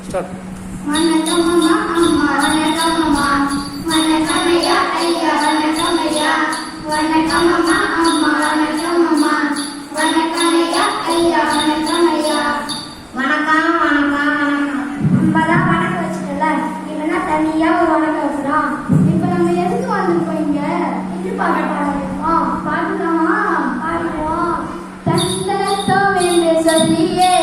Start. வணக்கம் அம்மா, அம்மா வணக்கம் அம்மா, வணக்கம் ஐயா, ஐயா வணக்கம் ஐயா, வணக்கம் அம்மா, அம்மா வணக்கம் அம்மா, வணக்கம் ஐயா, ஐயா வணக்கம் ஐயா. வணக்கம் வணக்கம் வணக்கம். நம்ம தான் வணக்கம் வச்சுக்கல, இல்லைன்னா தனியா ஒரு வணக்கம் வச்சுக்கலாம். இப்ப நம்ம எதுக்கு வந்திருக்கோம் இங்க? இது பாட்டு பாடுவோம். பாட்டுலாமா? பாடுவோம். தந்தனத்தோ என்று சொல்லியே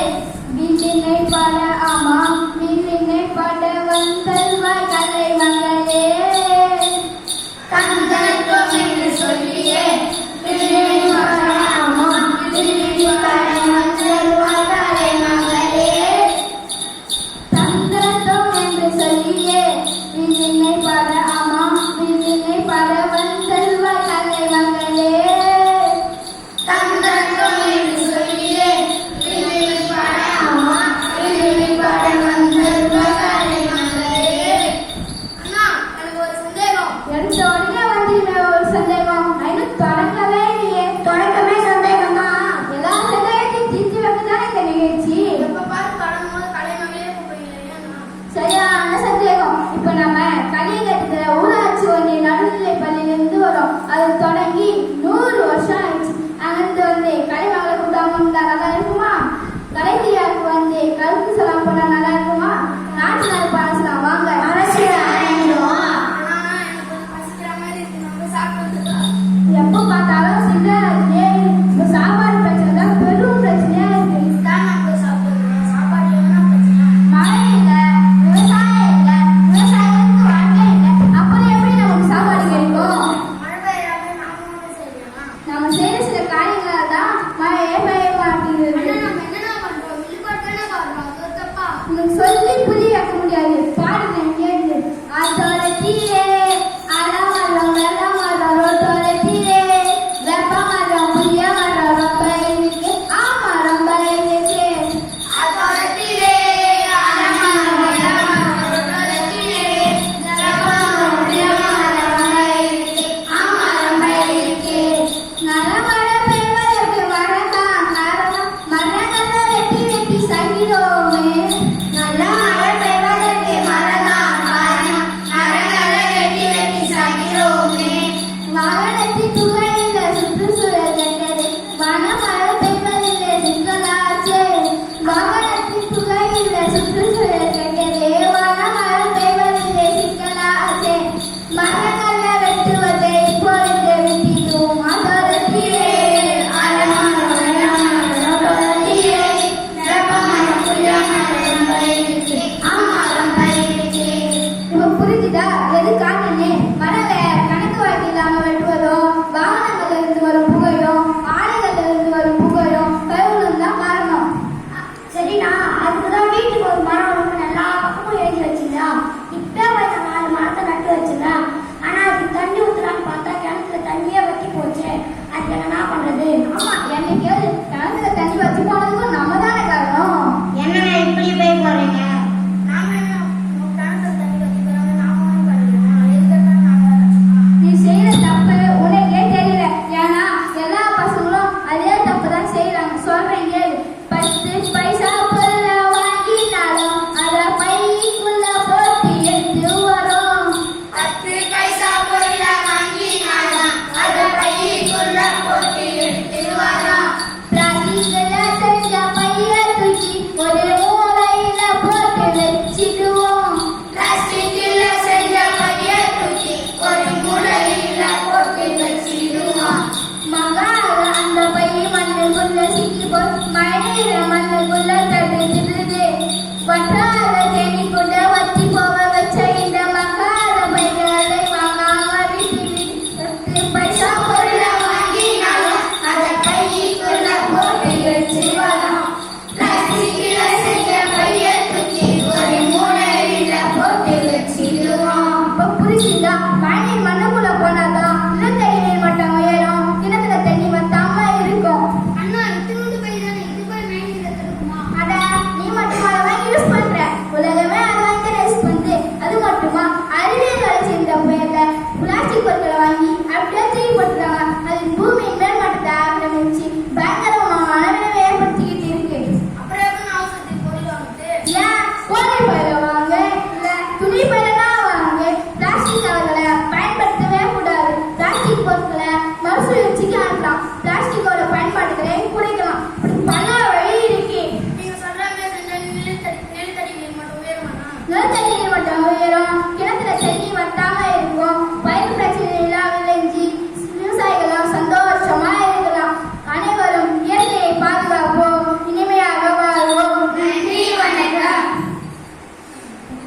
வீட்டினை பாட ஆமா வீட்டினை பாட வந்தல்வாய் கலை மகளே. தந்தனத்தோ என்று சொல்லியே வீட்டினை பாட ஆமா வீட்டினை பாட வந்தல்வாய் கலை மகளே. தந்தனத்தோ என்று சொல்லியே வீட்டினை பாட ஆமா வீட்டினை பாட வந்தல்வாய் கலை மகளே. தந்தனத்தோ என்று சொல்லியே வீட்டினை பாட ஆமா வீட்டினை பாட வந்தல்வாய் கலை மகளே. அண்ணா, எனக்கு ஒரு சந்தேகம். எடுத்த உடனே வந்தீங்க ஒரு சந்தேகம். இன்னும் தொடங்கவே இல்லையே. தொடக்கமே சந்தேகமா? எல்லா சந்தேகத்தையும் தீர்த்து வைக்கதான் இந்த நிகழ்ச்சி. எப்ப பாரு தொடங்கும் போது கலை மகளே கூப்பிடுறீங்க. சரியான சந்தேகம். இப்ப நம்ம கலியகத்துல ஊராட்சி ஒன்றிய நடுநிலை பள்ளியிலிருந்து வரோம். அது தொடங்கி 100 வருஷம் ஆயிடுச்சு. அங்கிருந்து வந்து கலைமகளை கூட்டாம நல்லா இருக்குமா? கலைஞருக்கு வந்து கருத்து செலாம் போனா நல்லா இருக்குமா? நாட்டு நாள் பாடலாம் வாங்க. எப்ப பார்த்தாலும் சின்ன சாப்பாடு பிரச்சனை தான் பெரும் பிரச்சனையா இருக்கு. மழை இல்லை, விவசாயம் இல்லை, விவசாயத்துக்கு வாழ்க்கை இல்லை. அப்புறம் எப்படி நமக்கு சாப்பாடு கிடைக்கும்? நம்ம செய்யற சில காரியங்களால தான் மழையே பெய்ய மாட்டேங்குது. உனக்கு சொல்லி புரிய வைக்க முடியாது. பாடுங்க கேட்டு. அதோட தீரே அலமரம் வெள்ளமரம் ரோட்டோட தீரே வெப்பமரம் புரிய மரம் ரொம்ப இருக்கு. ஆமா ரொம்ப இருக்கு. அதோட தீரே அலமரம் வெள்ளமரம் ரோட்டோட தீரே வெப்பமரம் புரிய மரம் ரொம்ப இருக்கு. ஆமா ரொம்ப இருக்கு. நலமழை பெய்வதற்கு மரதான் மரங்களை வெட்டி வெட்டி சகிரோமே. நல்ல மழை பெய்வதற்கு மரதான் காரணம். மரங்களை வெட்டி வெட்டி சகிரோமே. வாகனத்தின் புகையில சுற்றுச்சூழல் கெட்டது. வனமழை பெய்வதில்லை சிக்கலாச்சு. வாகனத்தின் புகையில சுற்றுச்சூழல் கெட்டது. வனமழை பெய்வதில்லை சிக்கலாச்சு. மரங்களை வெட்டுவதை இப்பொழுது விட்டிடும். அதோட தீரே அலமரம் வெள்ளமரம் ரோட்டோட தீரே வெப்பமரம் புரிய மரம் ரொம்ப இருக்கு. ஆமா ரொம்ப இருக்கு. இப்ப புரிஞ்சுதா எதுக்கா